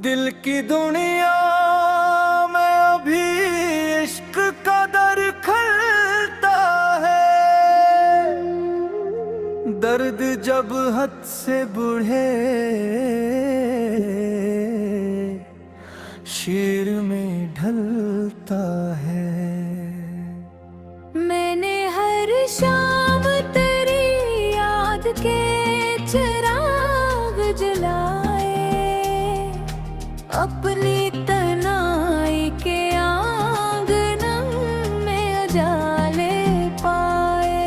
दिल की दुनिया में अभी इश्क का दर खलता है। दर्द जब हद से बढ़े शेर में ढलता है। मैंने हर शाम तेरी याद के चिराग जलाए, अपनी तन्हाई के आंगन में उजाले पाए।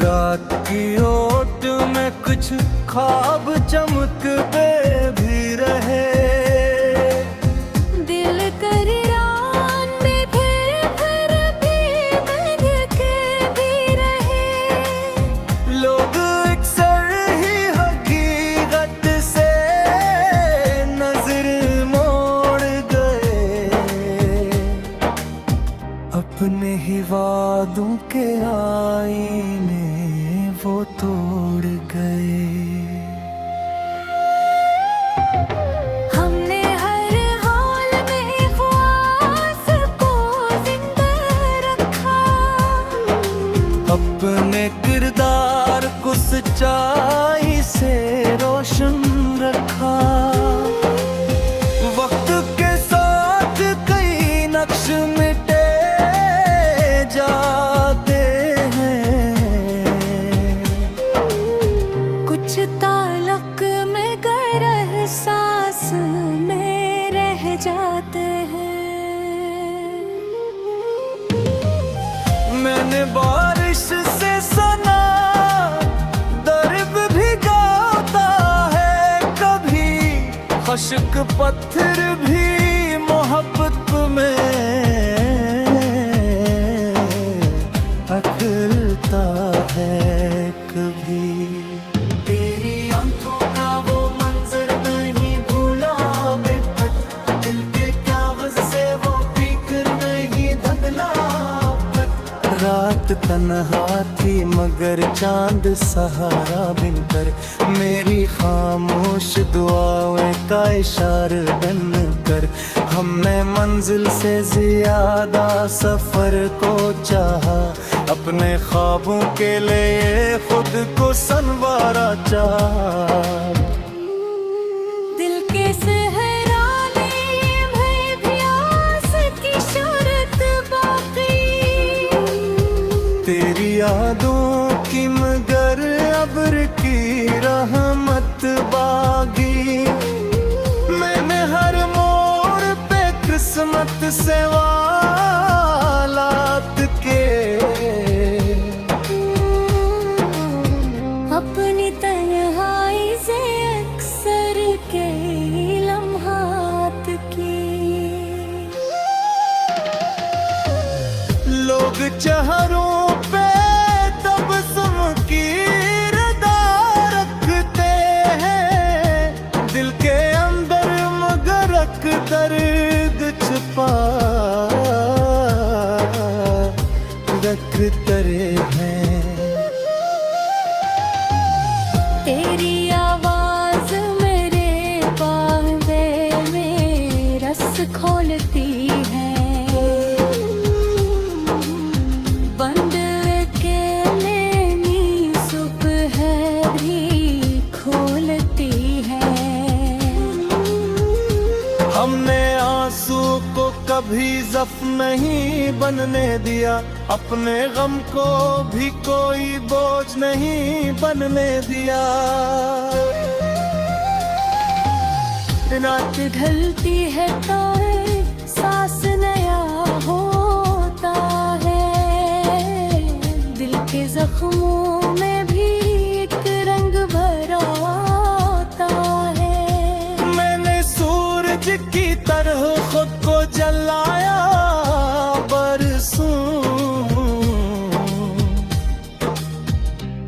रात की ओट में कुछ ख्वाब चमकते भी रहे। दिल कर रात में फिर भी महके भी रहे। लोग अक्सर ही हकीकत से नजर मोड़ गए, अपने ही वादों के आईने वो तोड़ गए। हमने हर हाल में ख्वास को जिंदा रखा, अपने किरदार को सच्चाई से रोशन रखा। वक्त के साथ कई नक्श मिटे जाते हैं, कुछ ताल्लुक में गैर एहसास में रह जाते हैं। मैंने बारिश से सना दर्द भी गाता है कभी। खश्क पत्थर भी मोहब्बत में अखिलता है कभी। तेरी आंखों का वो मंजर नहीं भूला मैं, दिल के कागज से वो फिक्र नहीं धधला। रात तन्हा थी मगर चांद सहारा बनकर, मेरी खामोश दुआओं का इशारा बनकर। हमने मंजिल से ज्यादा सफर को चाहा, अपने ख्वाबों के लिए खुद को संवारा चाहा। दिल के सहराने में भी आस की शरत बाकी। तेरी यादों की मगर अब्र की रहमत बागी। मैंने हर मोड़ पे किस्मत से वालात के अपनी तन्हाई से अक्सर के लम्हात की। लोग चेहरों पे तबस्सुम की रदा रखते हैं, दिल के अंदर मगर एक दर्द छुपा रखते हैं। तेरी आवाज मेरे बांधे में रस खोलती है, बंद के लेनी सुबह भी खोलती है। हमने आंसू को कभी जख्म नहीं बनने दिया, अपने गम को भी कोई बोझ नहीं बनने दिया। रात ढलती है तो सांस नया होता है, दिल के जख्मों में भी एक रंग भरा होता है। मैंने सूरज की तरह खुद को जलाया बरसों,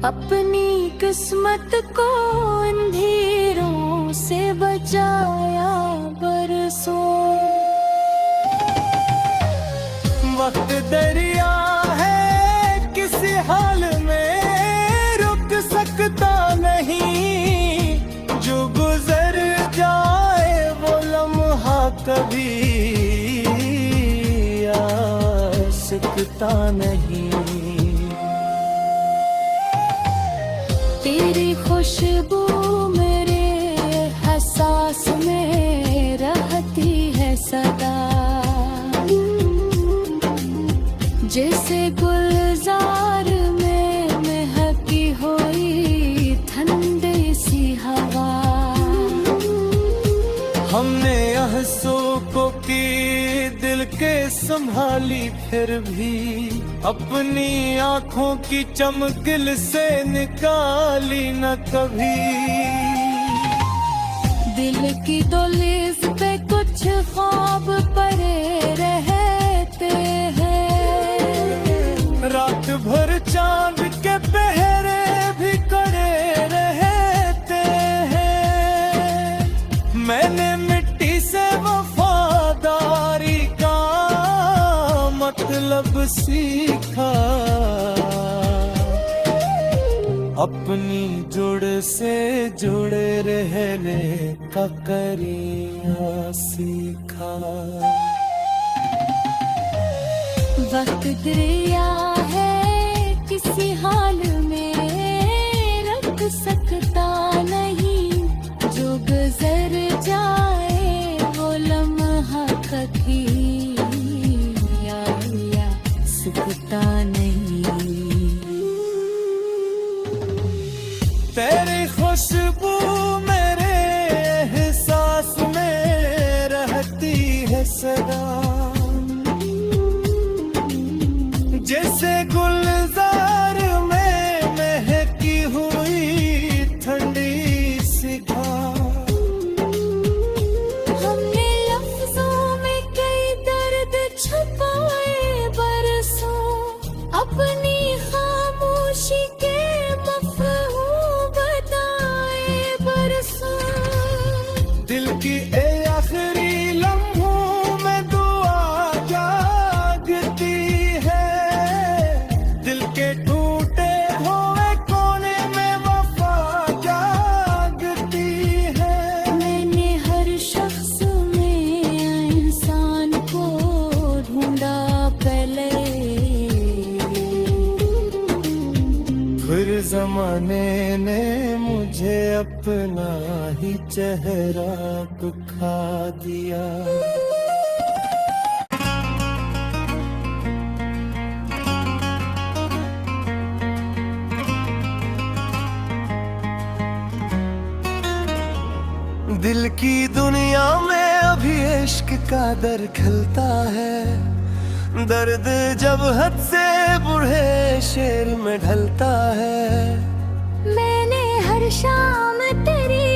अपनी किस्मत को अंधेरों से बचाया बरसों। वक्त दरिया है किसी हाल में रुक सकता नहीं, जो गुजर कभी आशिकता नहीं। तेरी खुशबू मेरे एहसास में रहती है सदा, जैसे गुलजार में महकी हुई ठंडी सी हवा। हमने आंसू को की दिल के संभाली, फिर भी अपनी आंखों की चमकिल से निकाली न कभी। दिल की दहलीज पे कुछ ख्वाब पड़े रहते हैं, रात भर चांद के पहरे भी कड़े रहते हैं। मैंने मिट्टी से वफादारी का मतलब सीखा, अपनी जुड़ से जुड़े रहने का करिया सीखा। वक्त दरिया है किसी हाल में रख सकता नहीं, जो गुजर जाए वो लम्हा कभी या सकता नहीं। तेरी खुशबू मेरे एहसास में रहती है सदा, जैसे गुलजार में महकी हुई ठंडी सी घास। हमने लफ्जों में कई दर्द छुपाए बरसों, अपनी खामोशी के मफ़हूम बताए बरसों। दिल की ए आखिरी लम्हों में दुआ जागती है, दिल के टूटे हुए कोने में वफा जागती है। मैंने हर शख्स में इंसान को ढूंढा पहले, फिर जमाने ने मुझे अपना ही चेहरा दिखा दिया। दिल की दुनिया में अभी इश्क का दर खिलता है, दर्द जब हद से बूढ़े शेर में ढलता है। मैंने हर शाम तेरी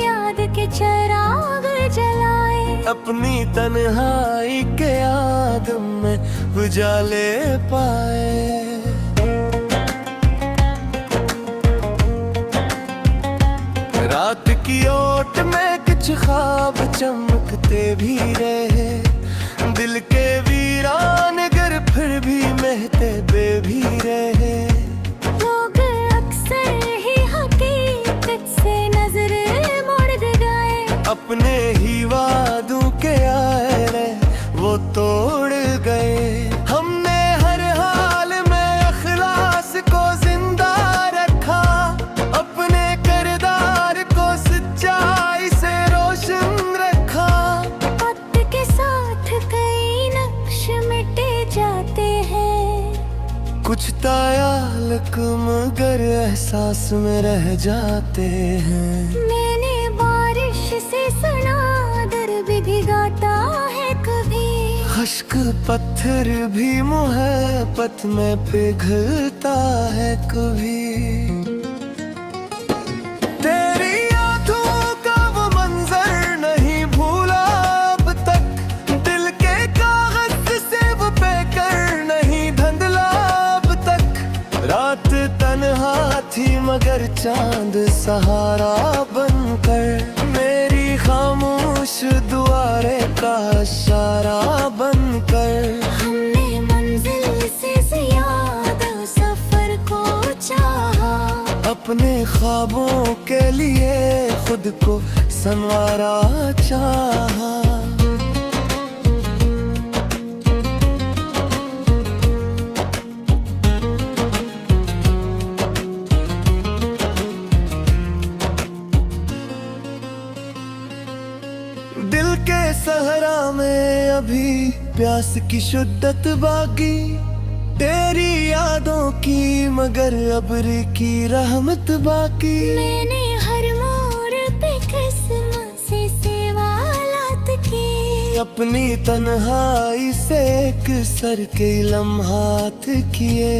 याद के चिराग जलाए, अपनी तन्हाई के आदम में उजाले पाए। रात की ओट में कुछ ख्वाब चमकते भी रहे, दिल के वीरान घर फिर भी महते भी रहे। लोग अक्सर ही हकीकत से नजर मोड़ गए, अपने ही वादों के आए वो तोड़ गए। हमने हर हाल में अखलास को जिंदा रखा, अपने किरदार को सच्चाई से रोशन रखा। वक्त के साथ कई नक्श मिटे जाते हैं, कुछ तायालक मगर एहसास में रह जाते हैं। मैंने बारिश से सुना दर्द भिगाता है कभी, अश्क पत्थर भी मोहब्बत में पिघलता है कभी। तेरी आंखों का वो मंजर नहीं भूला अब तक, दिल के कागज से वो बेकर नहीं धंधला अब तक। रात तन्हा थी मगर चांद सहारा बनकर, मेरी खामोश दुआरे का इशारा बनकर। हमने मंजिल से ज्यादा सफर को चाहा, अपने ख्वाबों के लिए खुद को संवारा चाहा। प्यास की शिद्दत बाकी तेरी यादों की, मगर अब्र की रहमत बाकी। मैंने हर मोड़ पे किस्म से सवालात किए, अपनी तन्हाई से एक सर के लम्हात किए।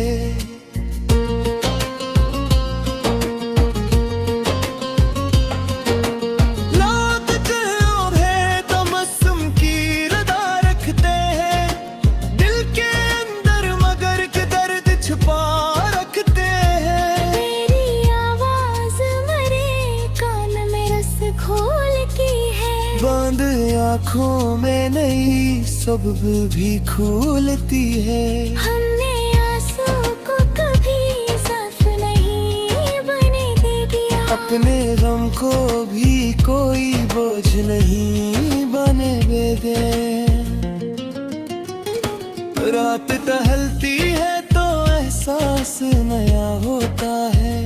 बांध आँखों में नहीं सबब भी खोलती है। हमने आंसू को कभी साफ नहीं बने दे दिया, अपने गम को भी कोई बोझ नहीं बने दे। रात टहलती है तो एहसास नया होता है,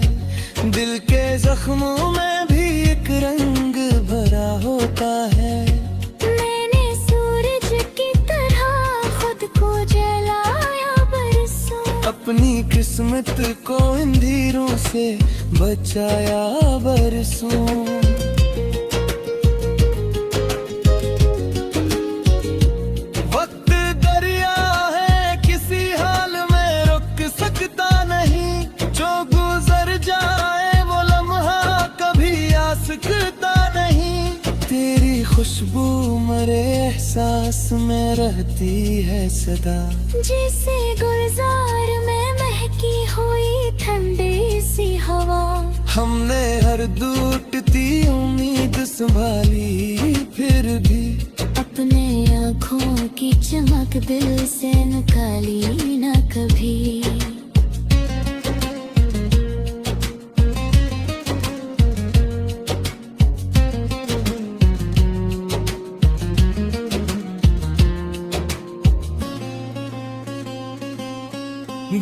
दिल के जख्मों में भी एक रंग भरा होता है। मैंने सूरज की तरह खुद को जलाया बरसों, अपनी किस्मत को अंधेरों से बचाया बरसों। वक्त दरिया है किसी हाल में रुक सकता नहीं, जो गुजर जाए वो लम्हा कभी आ सकता नहीं। तेरी खुशबू मरे एहसास में रहती है सदा, जैसे गुलजार में महकी हुई ठंडी सी हवा। हमने हर टूटती उम्मीद संभाली, फिर भी अपने आँखों की चमक दिल से निकाली न कभी।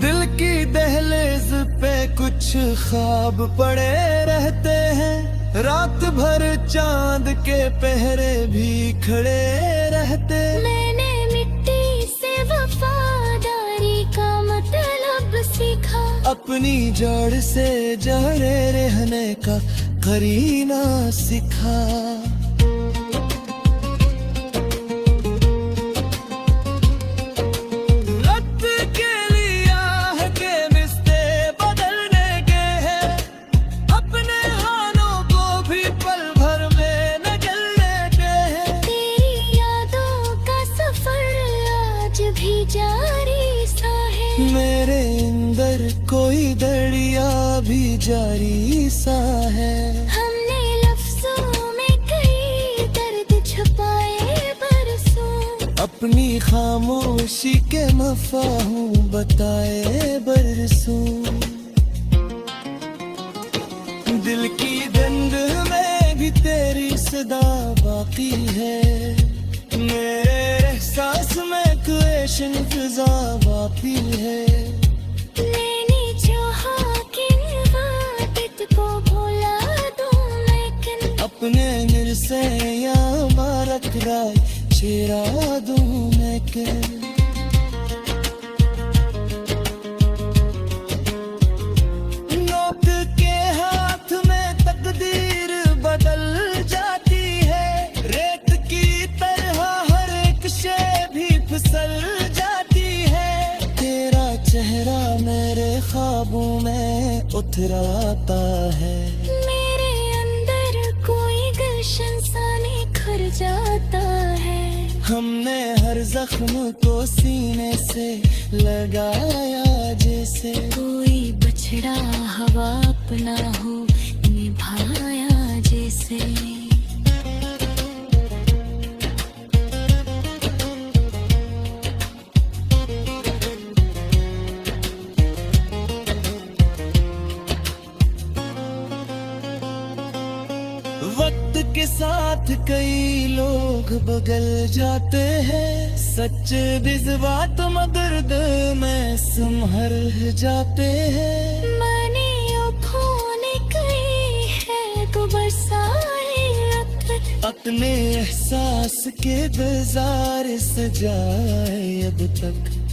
दिल की दहलीज पे कुछ ख्वाब पड़े रहते हैं, रात भर चांद के पहरे भी खड़े रहते। मैंने मिट्टी से वफादारी का मतलब सीखा, अपनी जड़ से जड़े रहने का करीना सीखा। मेरे अंदर कोई दरिया भी जारी सा है। हमने लफ्जों में कई दर्द छुपाए बरसों, अपनी खामोशी के मफ़ाहूम बताए बरसों। दिल की धुंध में भी तेरी सदा बाकी है, मेरे एहसास में क्वेश्चन फिजा बाकी है। मैंने चाहा कि वादत को भुला दूं, लेकिन अपने दिल से या बारक राय चेरा दूं मैं के। नोट के हाथ में तकदीर बदल जाती है, रेत की तरह हर एक शे भी फिसल जाती है। तेरा चेहरा मेरे ख्वाबों में उतराता है, मेरे अंदर कोई गुलशन सा निखर जाता है। हमने हर जख्म को सीने से लगाया, जैसे कोई बछड़ा हवा अपना हो निभाया जैसे। वक्त के साथ कई लोग बदल जाते हैं, सच जज्बात मगर दिल में संभर जाते हैं। मैंने खोने कई है तो बरसाए वक्त ने एहसास के बाजार सजाए अब तक